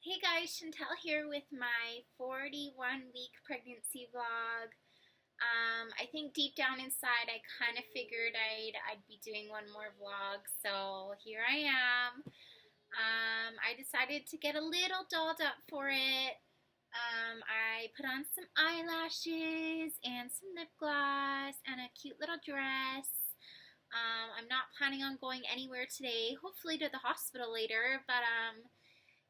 Hey guys, Shantelle here with my 41-week pregnancy vlog. I think deep down inside I kind of figured I'd be doing one more vlog, so here I am. I decided to get a little dolled up for it. I put on some eyelashes and some lip gloss and a cute little dress. I'm not planning on going anywhere today, hopefully to the hospital later, but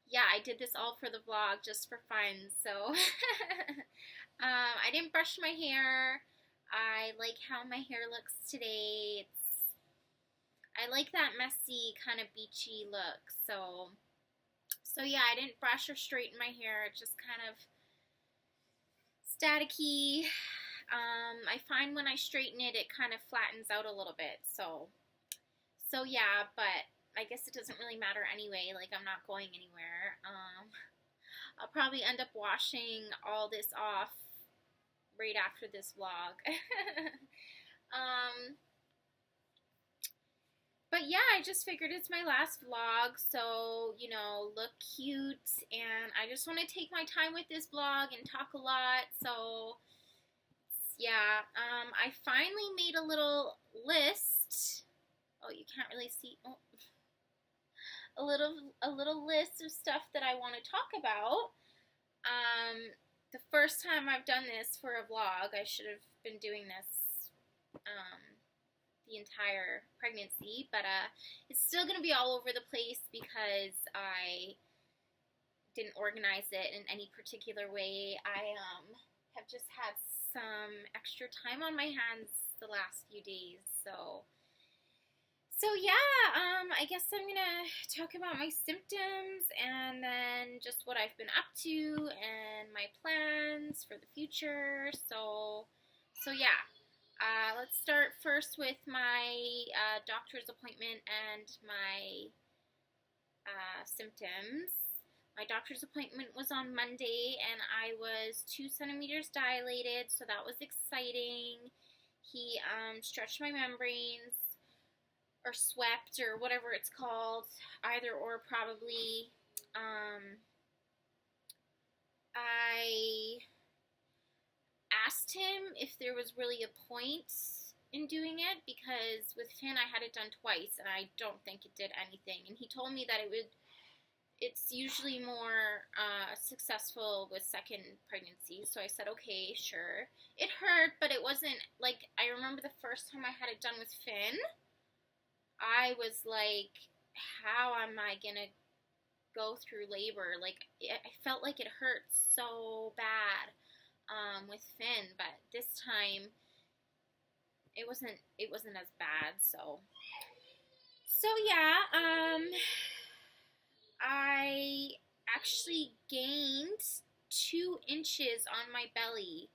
yeah, I did this all for the vlog just for fun. So I didn't brush my hair. I like how my hair looks today. I like that messy kind of beachy look. So yeah, I didn't brush or straighten my hair. It just kind of staticky. I find when I straighten it, it kind of flattens out a little bit. So yeah, but I guess it doesn't really matter anyway. Like, I'm not going anywhere. I'll probably end up washing all this off right after this vlog. But yeah, I just figured it's my last vlog, so, you know, look cute, and I just want to take my time with this vlog and talk a lot, so yeah, I finally made a little list. Oh, you can't really see. Oh. A little list of stuff that I want to talk about. The first time I've done this for a vlog, I should have been doing this the entire pregnancy, but it's still going to be all over the place because I didn't organize it in any particular way. I have just had some extra time on my hands the last few days, So yeah, I guess I'm gonna talk about my symptoms and then just what I've been up to and my plans for the future. So yeah, let's start first with my doctor's appointment and my symptoms. My doctor's appointment was on Monday and I was 2 centimeters dilated, so that was exciting. He stretched my membranes, or swept, or whatever it's called, either or probably. I asked him if there was really a point in doing it, because with Finn I had it done twice and I don't think it did anything, and he told me that it's usually more successful with second pregnancy, so I said okay, sure. It hurt, but it wasn't like, I remember the first time I had it done with Finn, I was like, how am I gonna go through labor? Like, I felt like it hurt so bad with Finn, but this time it wasn't as bad. So yeah, I actually gained 2 inches on my belly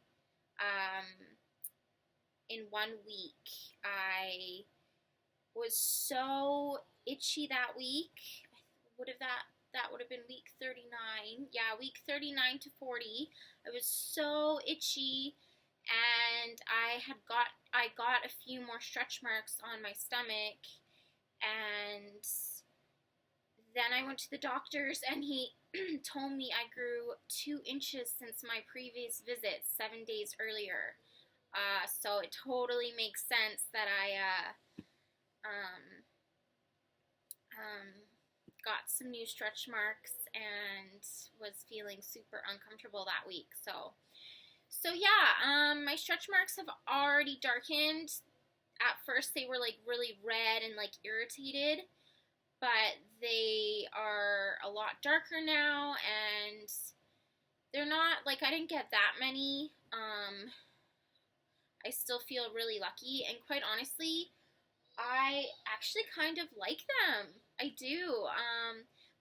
in 1 week. I was so itchy that week. That would have been week 39. Yeah, week 39 to 40. I was so itchy, and I got a few more stretch marks on my stomach, and then I went to the doctor's and he told me I grew 2 inches since my previous visit 7 days earlier. So it totally makes sense that I got some new stretch marks and was feeling super uncomfortable that week. So yeah, my stretch marks have already darkened. At first they were like really red and like irritated, but they are a lot darker now, and they're not like, I didn't get that many. I still feel really lucky, and quite honestly, I actually kind of like them. I do.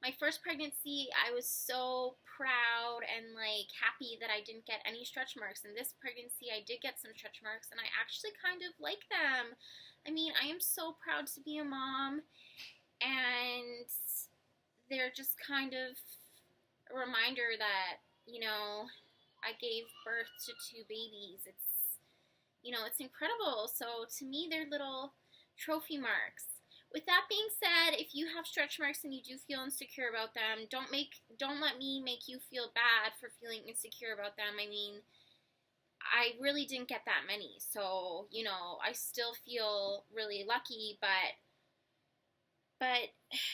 My first pregnancy, I was so proud and like happy that I didn't get any stretch marks. And this pregnancy, I did get some stretch marks, and I actually kind of like them. I mean, I am so proud to be a mom, and they're just kind of a reminder that, you know, I gave birth to 2 babies. It's incredible. So to me, they're little trophy marks. with that being said, if you have stretch marks and you do feel insecure about them, don't let me make you feel bad for feeling insecure about them. I mean, I really didn't get that many, so I still feel really lucky, but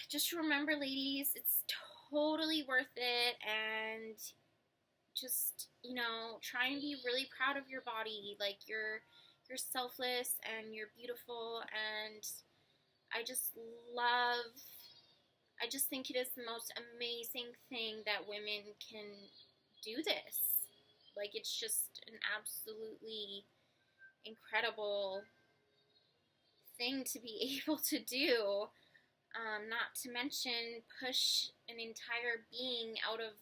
just remember, ladies, it's totally worth it, and just try and be really proud of your body. Like, you're selfless and you're beautiful, and I just think it is the most amazing thing that women can do this. Like, it's just an absolutely incredible thing to be able to do. Not to mention push an entire being out of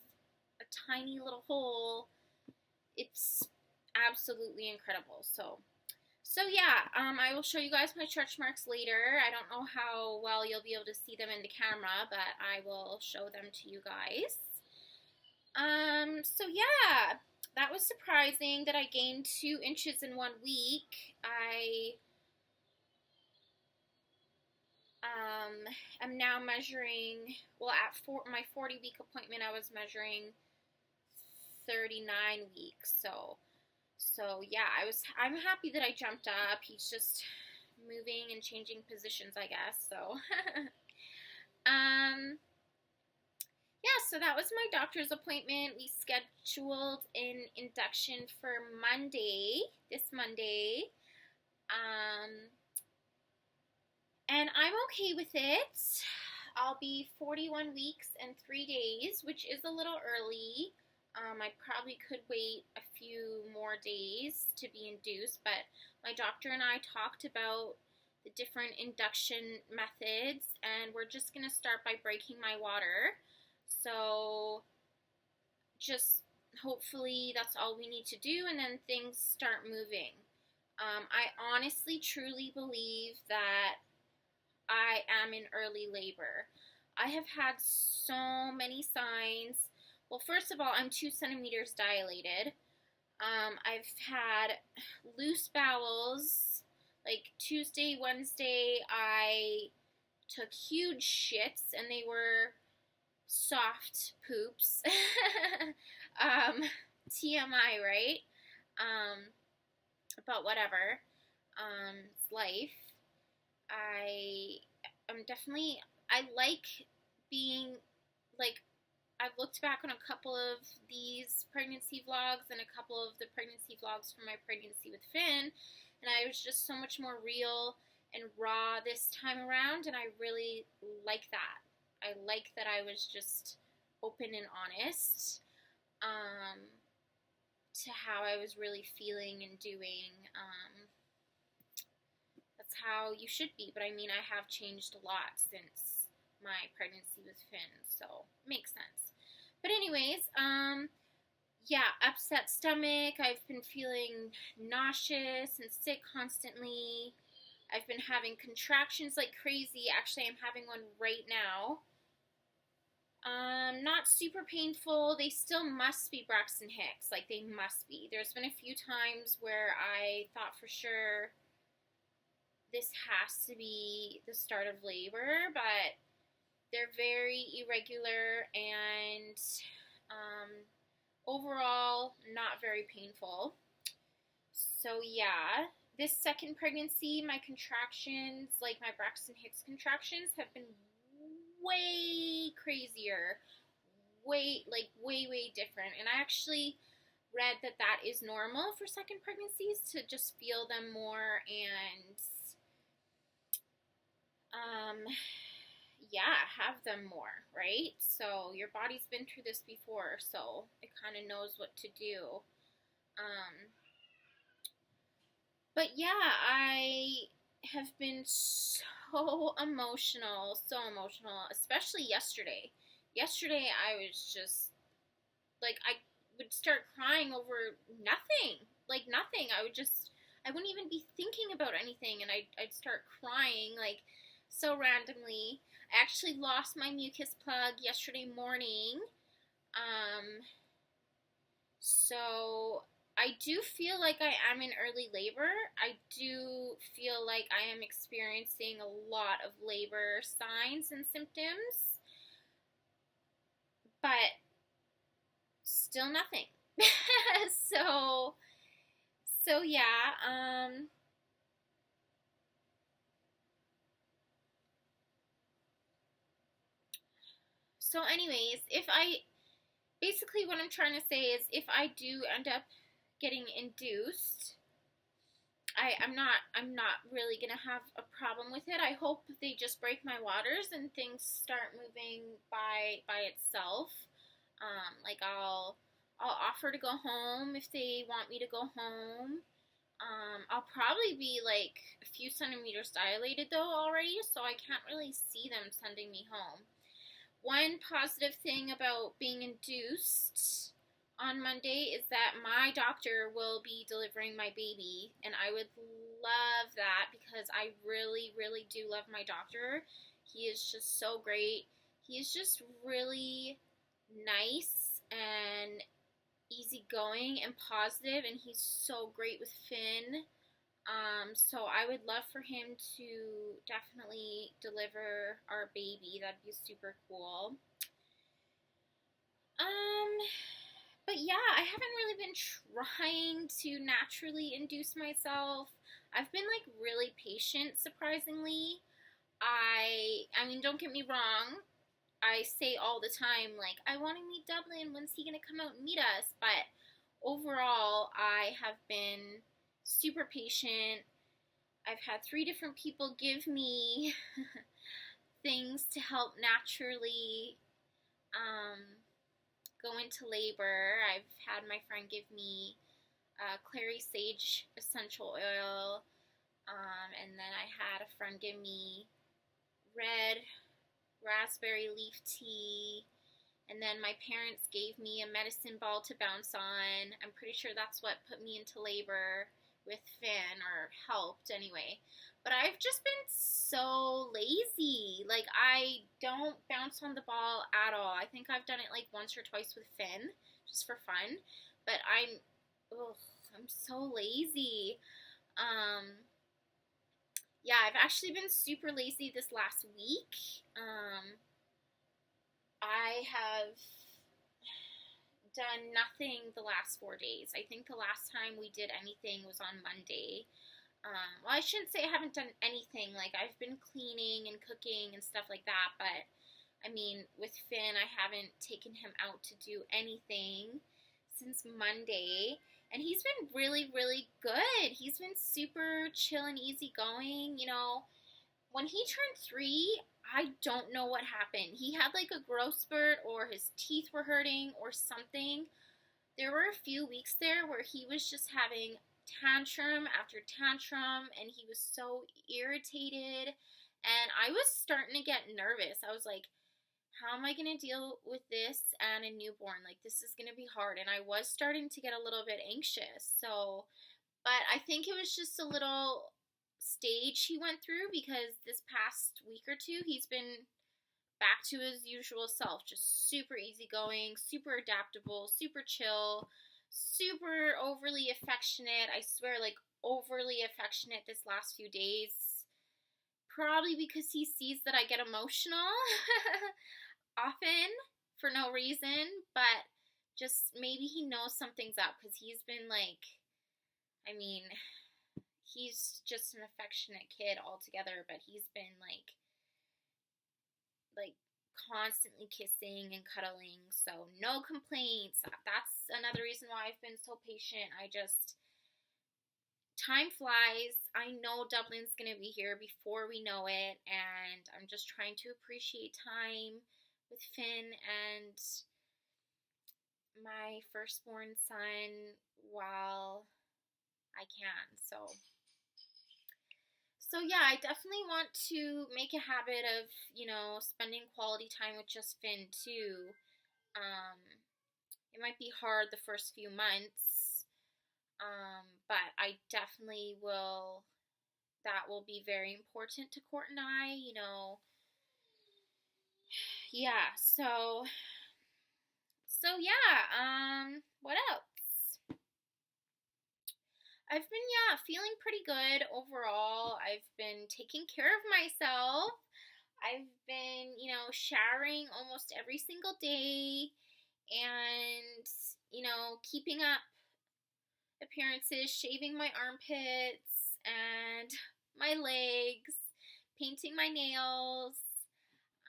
a tiny little hole. It's absolutely incredible. So yeah, I will show you guys my stretch marks later. I don't know how well you'll be able to see them in the camera, but I will show them to you guys. So yeah, that was surprising that I gained 2 inches in 1 week. I am now measuring, well, at my 40-week appointment, I was measuring 39 weeks. So yeah, I'm happy that I jumped up. He's just moving and changing positions, I guess. So yeah, so that was my doctor's appointment. We scheduled an induction for this Monday. And I'm okay with it. I'll be 41 weeks and 3 days, which is a little early. I probably could wait a few more days to be induced, but my doctor and I talked about the different induction methods, and we're just going to start by breaking my water. So just hopefully that's all we need to do, and then things start moving. I honestly, truly believe that I am in early labor. I have had so many signs. Well, first of all, I'm 2 centimeters dilated. I've had loose bowels. Like Tuesday, Wednesday, I took huge shits, and they were soft poops. TMI, right? But whatever. It's life. I like being, like, I've looked back on a couple of these pregnancy vlogs and a couple of the pregnancy vlogs from my pregnancy with Finn, and I was just so much more real and raw this time around, and I really like that. I like that I was just open and honest to how I was really feeling and doing. That's how you should be, but I mean, I have changed a lot since my pregnancy with Finn, so it makes sense. But anyways, yeah, upset stomach. I've been feeling nauseous and sick constantly. I've been having contractions like crazy. Actually, I'm having one right now. Not super painful. They still must be Braxton Hicks. Like, they must be. There's been a few times where I thought for sure this has to be the start of labor, but they're very irregular and overall not very painful. So yeah, this second pregnancy, my contractions, like my Braxton Hicks contractions, have been way crazier, way different. And I actually read that that is normal for second pregnancies, to just feel them more and yeah, have them more, right? So your body's been through this before, so it kind of knows what to do. But yeah, I have been so emotional, especially yesterday. Yesterday, I was just, like, I would start crying over nothing. Like, nothing. I wouldn't even be thinking about anything, and I'd start crying, like, so randomly. I actually lost my mucus plug yesterday morning. So I do feel like I am in early labor. I do feel like I am experiencing a lot of labor signs and symptoms, but still nothing. so yeah, so anyways, if I basically what I'm trying to say is if I do end up getting induced, I'm not really gonna have a problem with it. I hope they just break my waters and things start moving by itself. Like I'll offer to go home if they want me to go home. I'll probably be like a few centimeters dilated though already, so I can't really see them sending me home. One positive thing about being induced on Monday is that my doctor will be delivering my baby, and I would love that because I really, really do love my doctor. He is just so great. He is just really nice and easygoing and positive, and he's so great with Finn. So I would love for him to definitely deliver our baby. That'd be super cool. Um, but yeah, I haven't really been trying to naturally induce myself. I've been like really patient, surprisingly. I mean, don't get me wrong. I say all the time, like, I want to meet Dublin. When's he gonna come out and meet us? But overall, I have been super patient. I've had 3 different people give me things to help naturally go into labor. I've had my friend give me clary sage essential oil, and then I had a friend give me red raspberry leaf tea, and then my parents gave me a medicine ball to bounce on. I'm pretty sure that's what put me into labor with Finn, or helped anyway. But I've just been so lazy. Like, I don't bounce on the ball at all. I think I've done it like once or twice with Finn, just for fun. But I'm so lazy. Yeah, I've actually been super lazy this last week. I have done nothing the last 4 days. I think the last time we did anything was on Monday. Well, I shouldn't say I haven't done anything. Like, I've been cleaning and cooking and stuff like that, but I mean, with Finn, I haven't taken him out to do anything since Monday. And he's been really, really good. He's been super chill and easygoing. You know, when he turned 3, I don't know what happened. He had like a growth spurt, or his teeth were hurting, or something. There were a few weeks there where he was just having tantrum after tantrum, and he was so irritated. And I was starting to get nervous. I was like, how am I going to deal with this and a newborn? Like, this is going to be hard. And I was starting to get a little bit anxious. So, but I think it was just a little stage he went through, because this past week or two he's been back to his usual self, just super easygoing, super adaptable, super chill, super overly affectionate. I swear, like, overly affectionate this last few days. Probably because he sees that I get emotional often for no reason, but just maybe he knows something's up, because he's been like, I mean, he's just an affectionate kid altogether, but he's been like constantly kissing and cuddling, so no complaints. That's another reason why I've been so patient. I just, time flies. I know Dublin's gonna be here before we know it, and I'm just trying to appreciate time with Finn and my firstborn son while I can. So yeah, I definitely want to make a habit of, spending quality time with just Finn too. Um, it might be hard the first few months, but I definitely will. That will be very important to Court and I. Yeah. So yeah. What else? I've been, yeah, feeling pretty good overall. I've been taking care of myself. I've been, showering almost every single day and, keeping up appearances, shaving my armpits and my legs, painting my nails,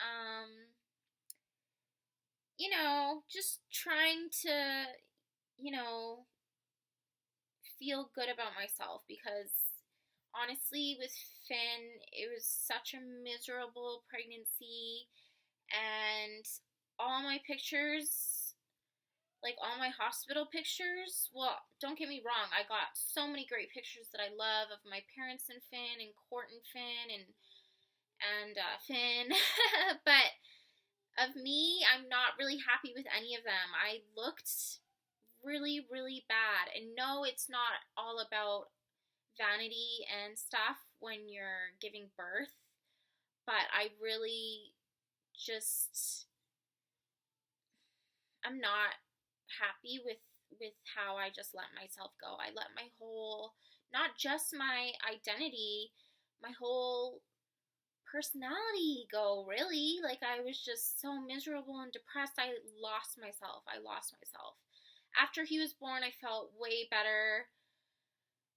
um, just trying to, you know, feel good about myself because honestly, with Finn, it was such a miserable pregnancy, and all my pictures, like all my hospital pictures, well, don't get me wrong, I got so many great pictures that I love of my parents and Finn and Court and Finn and Finn, but of me, I'm not really happy with any of them. I looked really, really bad. And no, it's not all about vanity and stuff when you're giving birth, but I really just, I'm not happy with how I just let myself go. I let my whole, not just my identity, my whole personality go, really. Like, I was just so miserable and depressed. I lost myself. After he was born, I felt way better.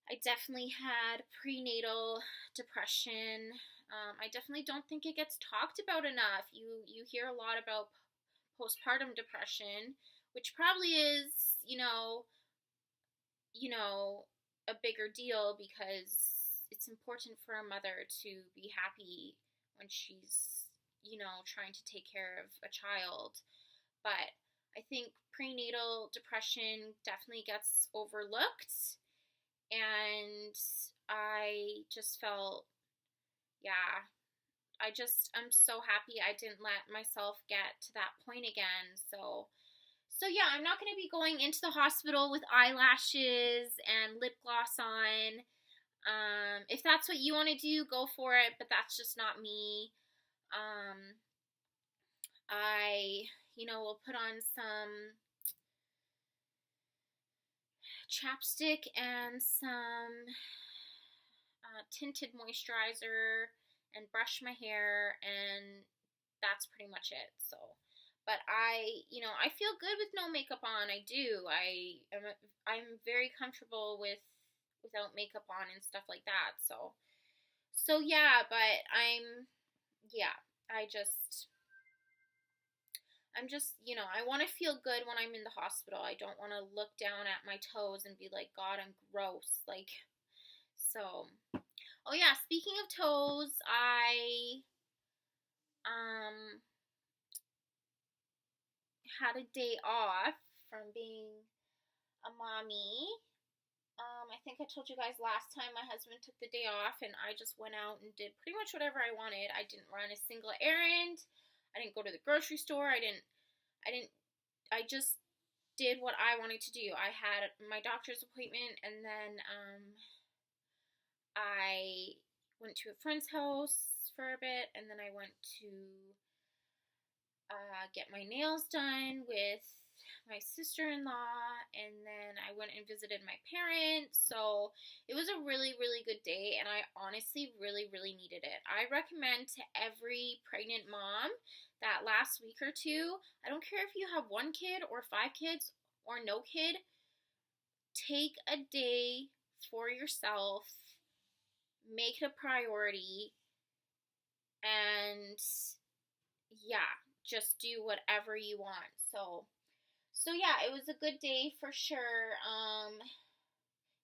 I definitely had prenatal depression. I definitely don't think it gets talked about enough. You hear a lot about postpartum depression, which probably is, you know, a bigger deal because it's important for a mother to be happy when she's, trying to take care of a child. But I think prenatal depression definitely gets overlooked, and I just felt, yeah, I'm so happy I didn't let myself get to that point again. So yeah, I'm not going to be going into the hospital with eyelashes and lip gloss on. If that's what you want to do, go for it, but that's just not me. I, will put on some chapstick and some tinted moisturizer and brush my hair, and that's pretty much it. So, but I feel good with no makeup on. I do. I'm very comfortable without makeup on and stuff like that. So yeah, but yeah, I'm just, I want to feel good when I'm in the hospital. I don't want to look down at my toes and be like, God, I'm gross. Like, so, oh yeah, speaking of toes, I had a day off from being a mommy. I think I told you guys last time my husband took the day off and I just went out and did pretty much whatever I wanted. I didn't run a single errand. I didn't go to the grocery store. I just did what I wanted to do. I had my doctor's appointment, and then I went to a friend's house for a bit, and then I went to get my nails done with my sister-in-law, and then I went and visited my parents. So it was a really, really good day, and I honestly really, really needed it. I recommend to every pregnant mom that last week or two, I don't care if you have 1 kid or 5 kids or no kid, take a day for yourself, make it a priority, and yeah, just do whatever you want. So yeah, it was a good day for sure.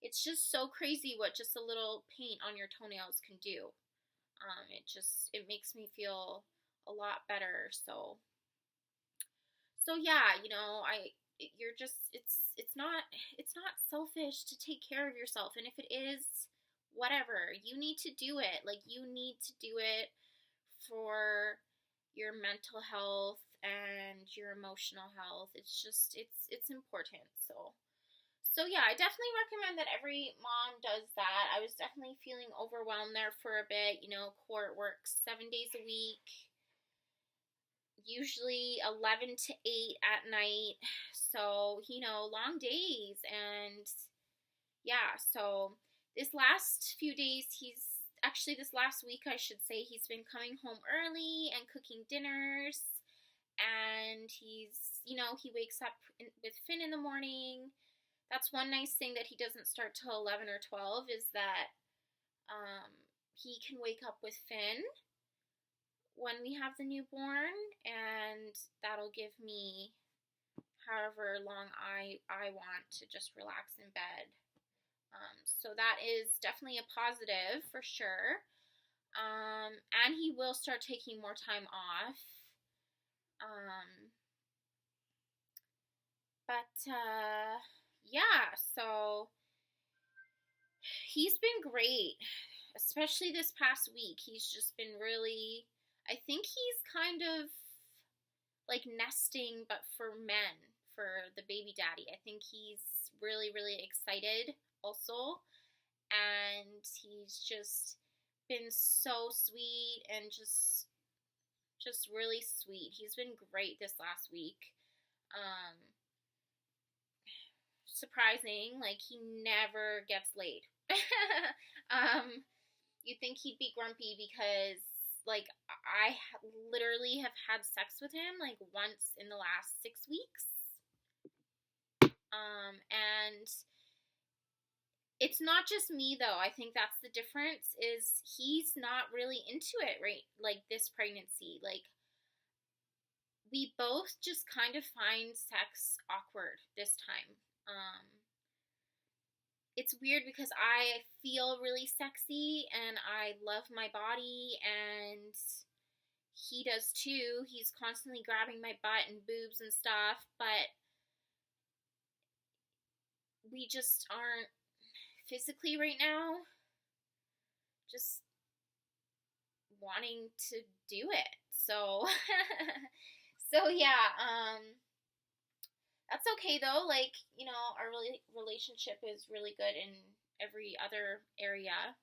It's just so crazy what just a little paint on your toenails can do. It makes me feel a lot better. So yeah, it's not selfish to take care of yourself, and if it is, whatever, you need to do it. Like, you need to do it for your mental health and your emotional health. It's important. So yeah, I definitely recommend that every mom does that. I was definitely feeling overwhelmed there for a bit. Court works 7 days a week, usually 11 to 8 at night. So, long days, and yeah, so this last few days, this last week, I should say, he's been coming home early and cooking dinners. And he wakes up with Finn in the morning. That's one nice thing that he doesn't start till 11 or 12 is that he can wake up with Finn when we have the newborn, and that'll give me however long I want to just relax in bed. So that is definitely a positive for sure. And he will start taking more time off. Yeah, so he's been great, especially this past week. He's just been really, I think he's kind of like nesting, but for men, for the baby daddy. I think he's really, really excited also. And he's just been so sweet and just really sweet. He's been great this last week. Surprising, like he never gets laid. You'd think he'd be grumpy because like I literally have had sex with him like once in the last 6 weeks. And it's not just me though. I think that's the difference is he's not really into it right like this pregnancy. Like we both just kind of find sex awkward this time. It's weird because I feel really sexy and I love my body and he does too. He's constantly grabbing my butt and boobs and stuff, but we just aren't physically right now just wanting to do it. So yeah, that's okay though. Like, our relationship is really good in every other area.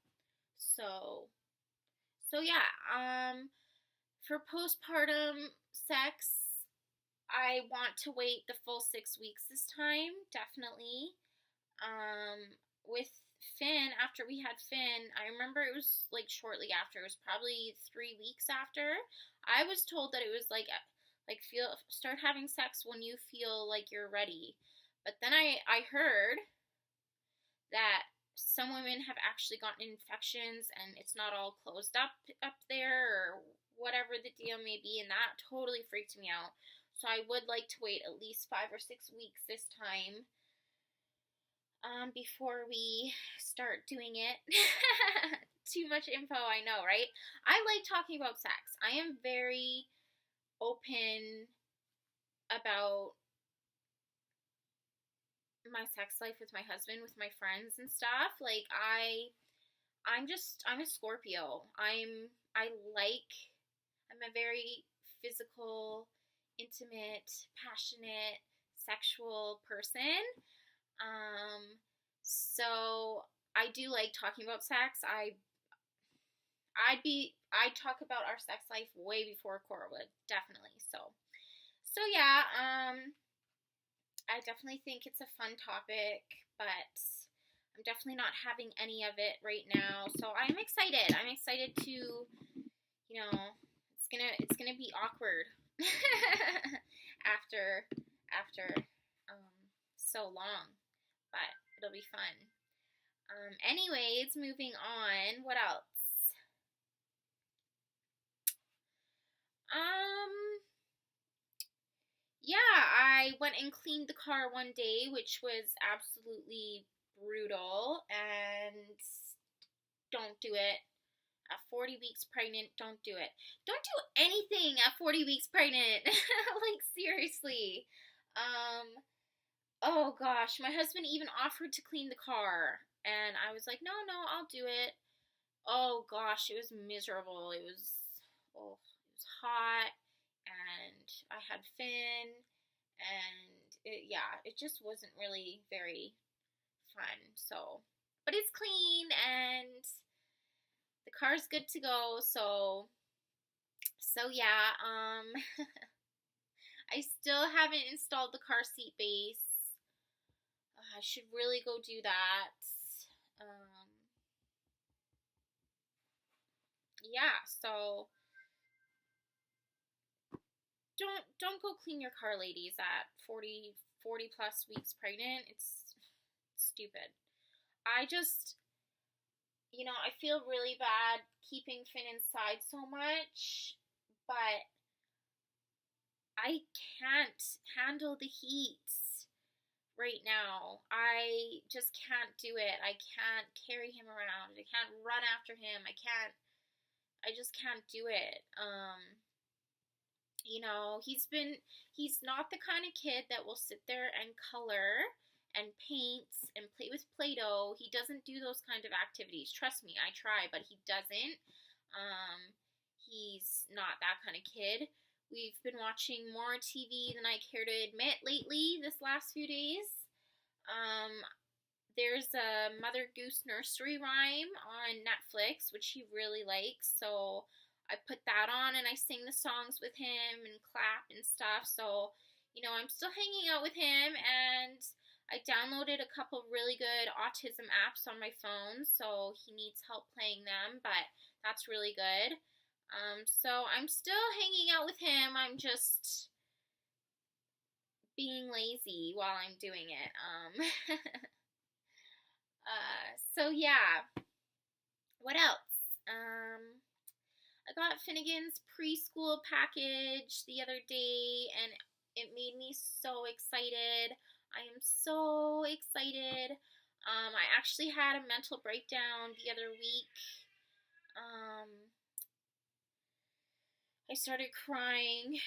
So yeah, for postpartum sex, I want to wait the full 6 weeks this time, definitely. With Finn, after we had Finn, I remember it was like shortly after. It was probably 3 weeks after. I was told that it was like start having sex when you feel like you're ready. But then I heard that some women have actually gotten infections and it's not all closed up there or whatever the deal may be, and that totally freaked me out. So I would like to wait at least 5 or 6 weeks this time before we start doing it. Too much info, I know, right? I like talking about sex. I am very open about my sex life with my husband, with my friends and stuff. Like I'm a Scorpio. I'm a very physical, intimate, passionate, sexual person. So I do like talking about sex. I'd talk about our sex life way before Cora would, definitely. So yeah, I definitely think it's a fun topic, but I'm definitely not having any of it right now. So I'm excited. I'm excited to, it's gonna be awkward after so long, but it'll be fun. Anyways, moving on. What else? Yeah, I went and cleaned the car one day, which was absolutely brutal, and don't do it. At 40 weeks pregnant, don't do it. Don't do anything at 40 weeks pregnant. Like, seriously. Oh gosh, my husband even offered to clean the car, and I was like, no, I'll do it. Oh gosh, it was miserable. It was hot, and I had Finn, and it just wasn't really very fun. So, but it's clean, and the car's good to go. So yeah. I still haven't installed the car seat base. I should really go do that. Yeah, so don't go clean your car, ladies, at 40 plus weeks pregnant. It's stupid. I just, I feel really bad keeping Finn inside so much, but I can't handle the heat right now. I just can't do it. I can't carry him around. I can't run after him. I just can't do it. He's not the kind of kid that will sit there and color and paint and play with Play-Doh. He doesn't do those kind of activities. Trust me, I try, but he doesn't. He's not that kind of kid. We've been watching more TV than I care to admit lately this last few days. There's a Mother Goose nursery rhyme on Netflix, which he really likes, so I put that on and I sing the songs with him and clap and stuff. So, I'm still hanging out with him, and I downloaded a couple really good autism apps on my phone, so he needs help playing them, but that's really good. So I'm still hanging out with him. I'm just being lazy while I'm doing it. So yeah. What else? I got Finnegan's preschool package the other day, and it made me so excited. I am so excited. I actually had a mental breakdown the other week. I started crying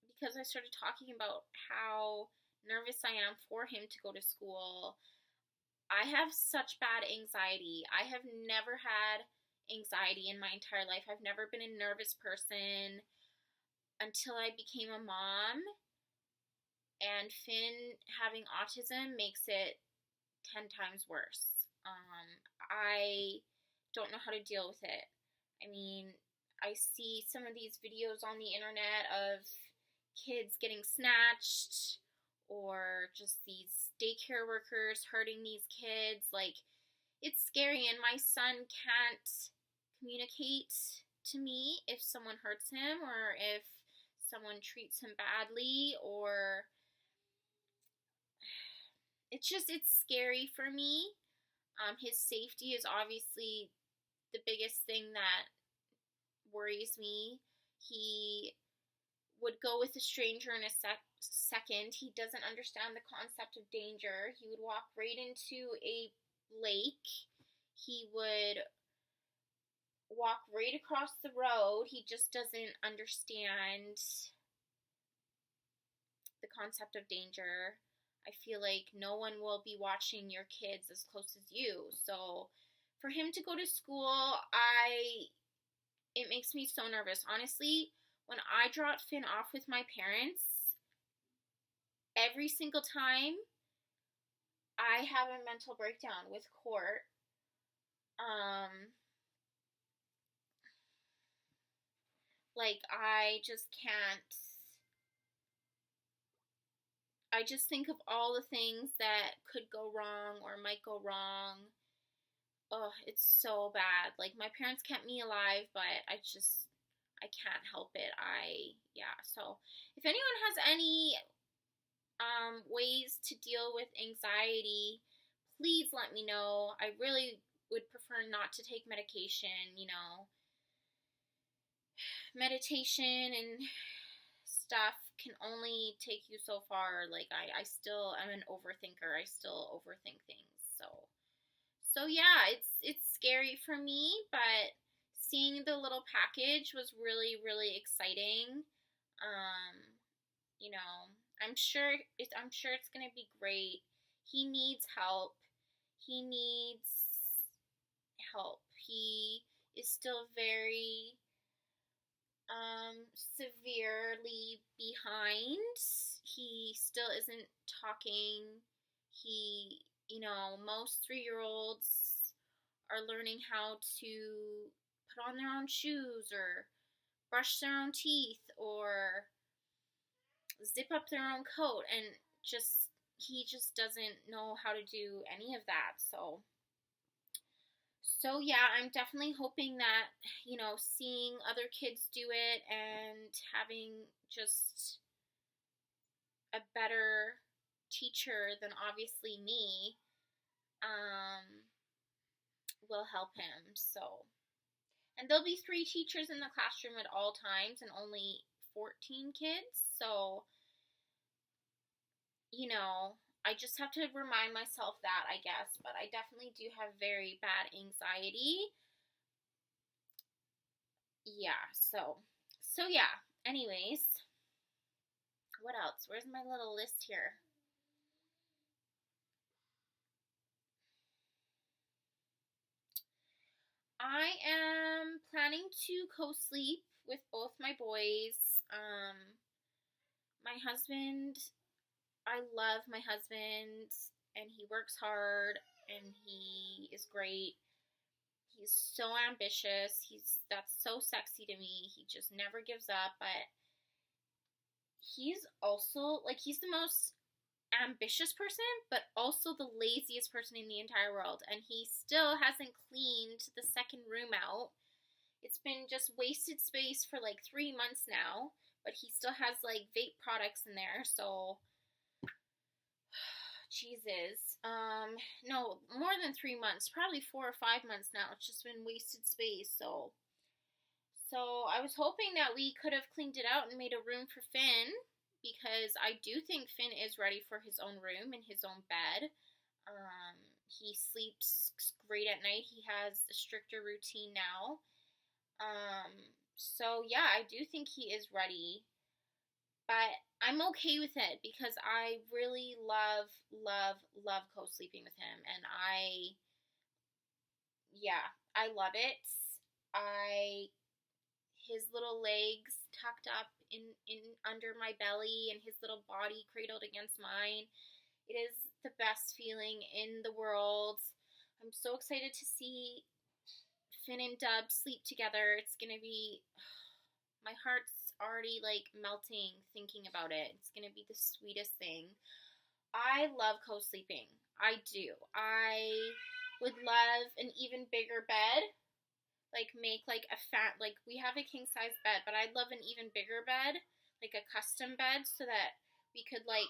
because I started talking about how nervous I am for him to go to school. I have such bad anxiety. I have never had anxiety in my entire life. I've never been a nervous person until I became a mom. And Finn having autism makes it 10 times worse. I don't know how to deal with it. I mean, I see some of these videos on the internet of kids getting snatched, or just these daycare workers hurting these kids. Like, it's scary, and my son can't communicate to me if someone hurts him or if someone treats him badly, or it's scary for me. His safety is obviously the biggest thing that worries me. He would go with a stranger in a second. He doesn't understand the concept of danger. He would walk right into a lake. He would walk right across the road. He just doesn't understand the concept of danger. I feel like no one will be watching your kids as close as you. So for him to go to school, it makes me so nervous. Honestly, when I dropped Finn off with my parents, every single time I have a mental breakdown with Court. I just can't. I just think of all the things that could go wrong or might go wrong. Oh, it's so bad. Like, my parents kept me alive, but I can't help it. So if anyone has any ways to deal with anxiety, please let me know. I really would prefer not to take medication. Meditation and stuff can only take you so far. Like, I still am an overthinker. I still overthink things. So yeah, it's scary for me, but seeing the little package was really, really exciting. I'm sure it's gonna be great. He needs help. He needs help. He is still very severely behind. He still isn't talking. Most 3-year-olds are learning how to put on their own shoes or brush their own teeth or zip up their own coat, and just he just doesn't know how to do any of that. So yeah, I'm definitely hoping that, seeing other kids do it and having just a better teacher than obviously me, will help him. And there'll be 3 teachers in the classroom at all times and only 14 kids. So, I just have to remind myself that, I guess. But I definitely do have very bad anxiety. Yeah, so yeah. Anyways, what else? Where's my little list here? I am planning to co-sleep with both my boys. My husband, I love my husband, and he works hard, and he is great. He's so ambitious. That's so sexy to me. He just never gives up, but he's also, like, he's the most ambitious person, but also the laziest person in the entire world. And he still hasn't cleaned the second room out. It's been just wasted space for like 3 months now, but he still has like vape products in there. So, Jesus, no, more than 3 months, probably 4 or 5 months now. It's just been wasted space. So I was hoping that we could have cleaned it out and made a room for Finn, because I do think Finn is ready for his own room and his own bed. He sleeps great at night. He has a stricter routine now. So yeah, I do think he is ready. But I'm okay with it because I really love, love, love co-sleeping with him. And I love it. His little legs tucked up in under my belly and his little body cradled against mine. It is the best feeling in the world. I'm so excited to see Finn and Dub sleep together. It's gonna be, my heart's already like melting thinking about it. It's gonna be the sweetest thing. I love co-sleeping. I do. I would love an even bigger bed. Like, make like we have a king size bed, but I'd love an even bigger bed, like a custom bed, so that we could like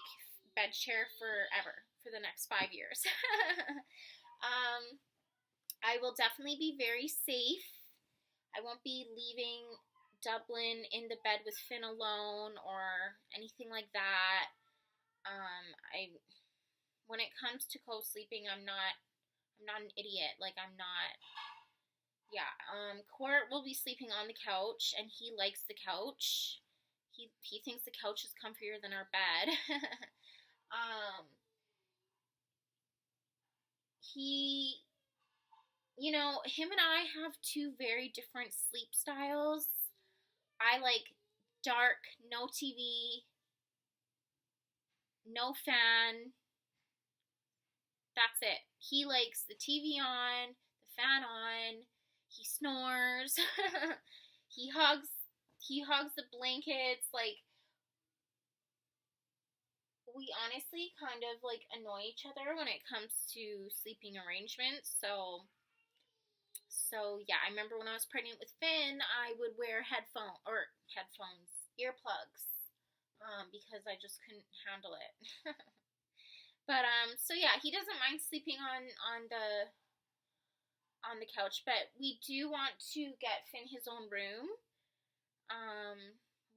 bed share forever for the next 5 years. I will definitely be very safe. I won't be leaving Dublin in the bed with Finn alone or anything like that. When it comes to co-sleeping, I'm not an idiot. Like, I'm not. Yeah, Court will be sleeping on the couch, and he likes the couch. He thinks the couch is comfier than our bed. He, him and I have 2 very different sleep styles. I like dark, no TV, no fan. That's it. He likes the TV on, the fan on. He snores. he hugs the blankets. Like, we honestly kind of like annoy each other when it comes to sleeping arrangements. So yeah, I remember when I was pregnant with Finn, I would wear earplugs, because I just couldn't handle it. But so yeah, he doesn't mind sleeping on the couch, but we do want to get Finn his own room.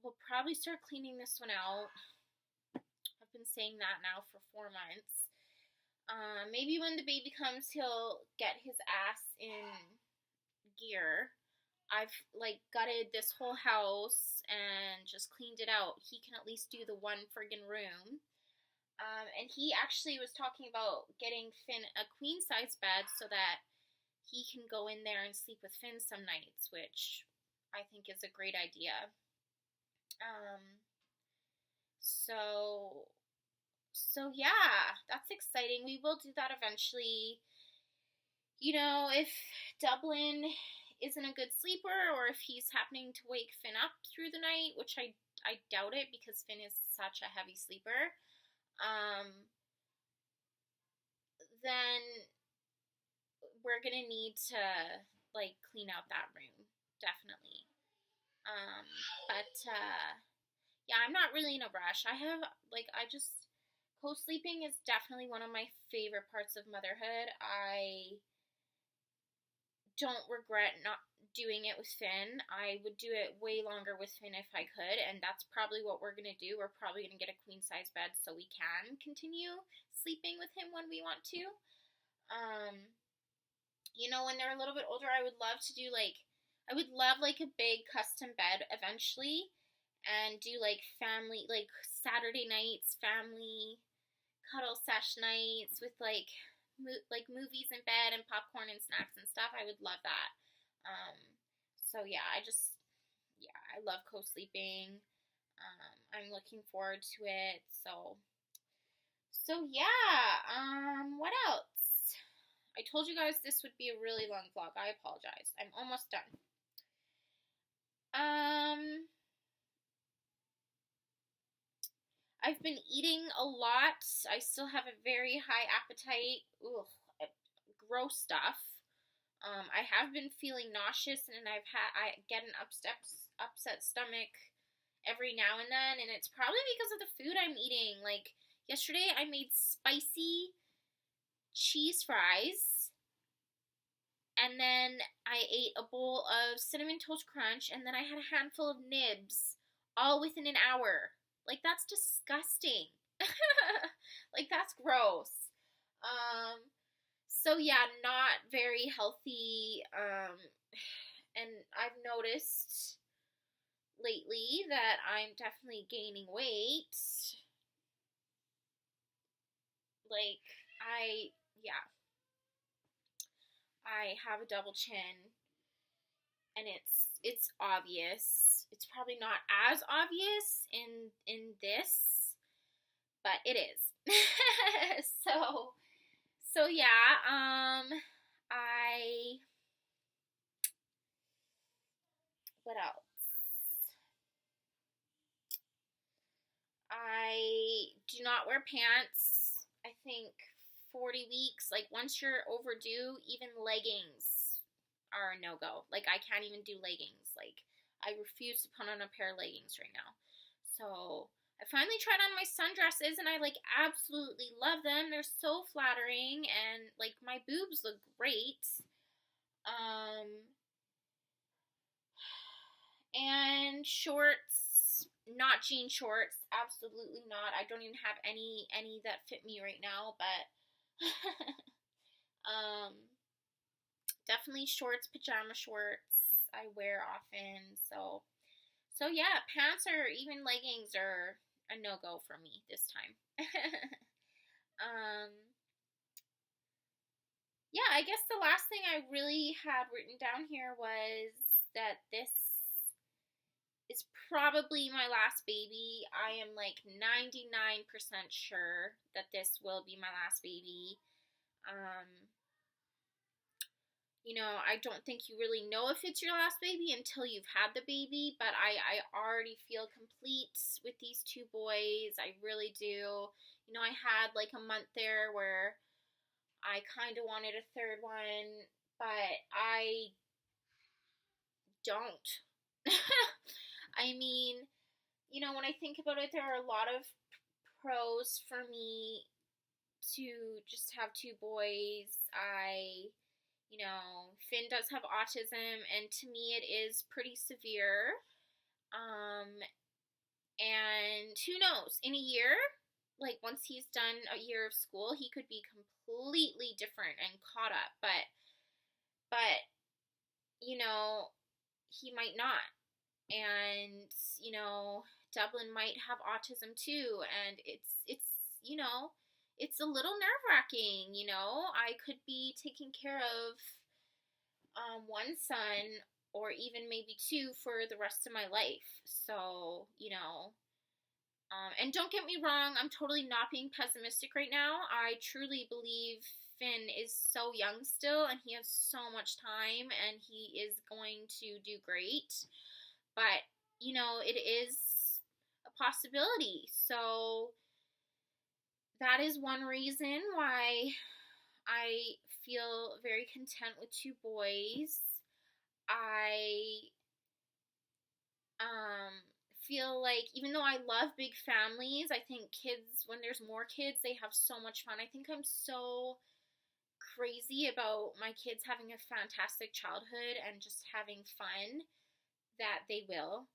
We'll probably start cleaning this one out. I've been saying that now for 4 months. Maybe when the baby comes, he'll get his ass in gear. I've like gutted this whole house and just cleaned it out. He can at least do the one friggin' room. And he actually was talking about getting Finn a queen size bed so that he can go in there and sleep with Finn some nights, which I think is a great idea. So yeah, that's exciting. We will do that eventually. If Dublin isn't a good sleeper, or if he's happening to wake Finn up through the night, which I doubt it because Finn is such a heavy sleeper. then we're gonna need to like clean out that room, definitely. But yeah, I'm not really in a rush. I just co-sleeping is definitely one of my favorite parts of motherhood. I don't regret not doing it with Finn. I would do it way longer with Finn if I could, and that's probably what we're gonna do. We're probably gonna get a queen size bed so we can continue sleeping with him when we want to. When they're a little bit older, I would love to do I would love like a big custom bed eventually, and do like family, like Saturday nights, family cuddle sesh nights with like movies in bed and popcorn and snacks and stuff. I would love that. So yeah, I love co-sleeping. I'm looking forward to it. So yeah. What else? I told you guys this would be a really long vlog. I apologize. I'm almost done. I've been eating a lot. I still have a very high appetite. Ugh, gross stuff. I have been feeling nauseous, and I get an upset stomach every now and then, and it's probably because of the food I'm eating. Like yesterday, I made spicy cheese fries, and then I ate a bowl of Cinnamon Toast Crunch, and then I had a handful of nibs, all within an hour. Like, that's disgusting. Like, that's gross. So yeah, not very healthy. And I've noticed lately that I'm definitely gaining weight. Like, I have a double chin, and it's obvious. It's probably not as obvious in this, but it is. so yeah, what else? I do not wear pants. I think 40 weeks. Like, once you're overdue, even leggings are a no-go. Like, I can't even do leggings. Like, I refuse to put on a pair of leggings right now. So, I finally tried on my sundresses, and I, absolutely love them. They're so flattering, and, my boobs look great. And shorts, not jean shorts, absolutely not. I don't even have any that fit me right now, but definitely shorts, pajama shorts I wear often. So yeah, pants or even leggings are a no-go for me this time. Yeah, I guess the last thing I really had written down here was that this is probably my last baby. I am 99% sure that this will be my last baby. I don't think you really know if it's your last baby until you've had the baby, but I already feel complete with these two boys. I really do. I had a month there where I kind of wanted a third one, but I don't. I mean, when I think about it, there are a lot of pros for me to just have two boys. Finn does have autism, and to me it is pretty severe. And who knows, in a year, once he's done a year of school, he could be completely different and caught up, but he might not. And Dublin might have autism too, and it's a little nerve-wracking. I could be taking care of one son, or even maybe two, for the rest of my life. So and don't get me wrong, I'm totally not being pessimistic right now. I truly believe Finn is so young still, and he has so much time, and he is going to do great. But, it is a possibility. So that is one reason why I feel very content with 2 boys. I feel like even though I love big families, I think kids, when there's more kids, they have so much fun. I think I'm so crazy about my kids having a fantastic childhood and just having fun that they will.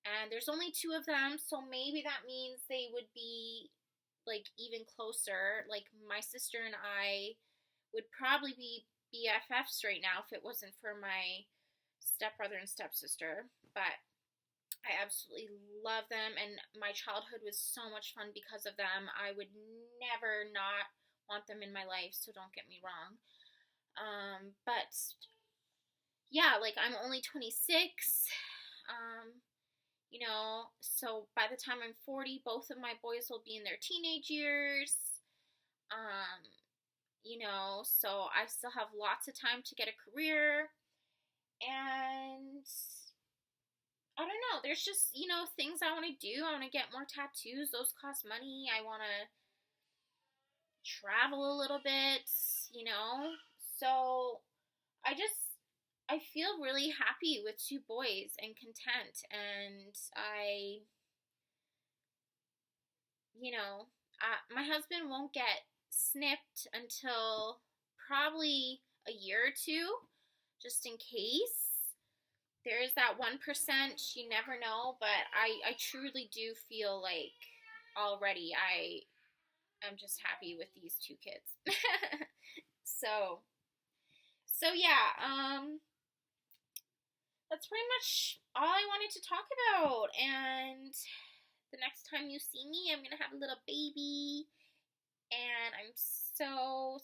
And there's only 2 of them, so maybe that means they would be like even closer. Like my sister and I would probably be BFFs right now if it wasn't for my stepbrother and stepsister. But I absolutely love them, and my childhood was so much fun because of them. I would never not want them in my life, so don't get me wrong. But yeah, like I'm only 26. So by the time I'm 40, both of my boys will be in their teenage years. Um, so I still have lots of time to get a career. And I don't know, there's just, things I want to do. I want to get more tattoos. Those cost money. I want to travel a little bit. So I feel really happy with 2 boys and content. And my husband won't get snipped until probably a year or 2, just in case. There is that 1%, you never know, but I truly do feel like already I am just happy with these 2 kids. So yeah, that's pretty much all I wanted to talk about. And the next time you see me, I'm gonna have a little baby, and I'm so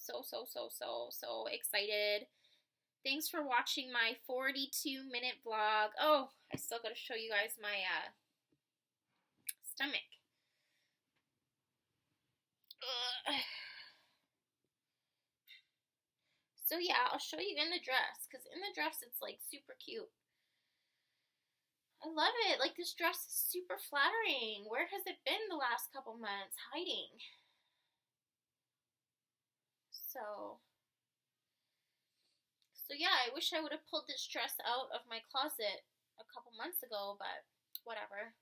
excited. Thanks for watching my 42-minute vlog. Oh, I still gotta show you guys my stomach. So yeah, I'll show you in the dress, because in the dress it's like super cute. I love it. Like, this dress is super flattering. Where has it been the last couple months? Hiding. So yeah, I wish I would have pulled this dress out of my closet a couple months ago, but whatever.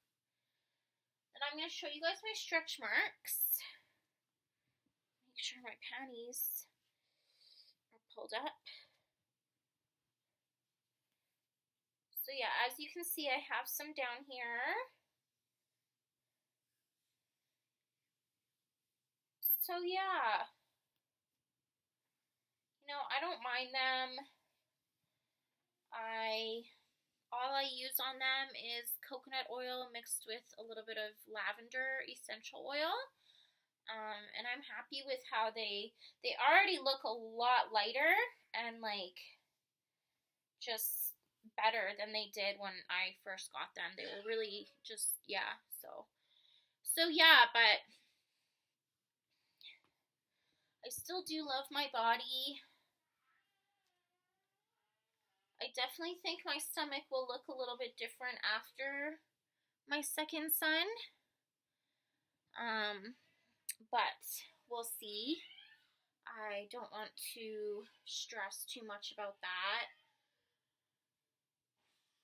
And I'm going to show you guys my stretch marks. Make sure my panties are pulled up. So yeah, as you can see, I have some down here. So yeah, I don't mind them. All I use on them is coconut oil mixed with a little bit of lavender essential oil. And I'm happy with how they already look a lot lighter and like just better than they did when I first got them. They were really just, yeah, so yeah, but I still do love my body. I definitely think my stomach will look a little bit different after my second son. But we'll see. I don't want to stress too much about that.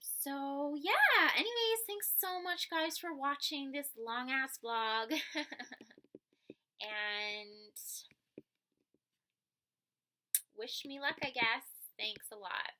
So yeah, anyways, thanks so much guys for watching this long ass vlog. And wish me luck, I guess. Thanks a lot.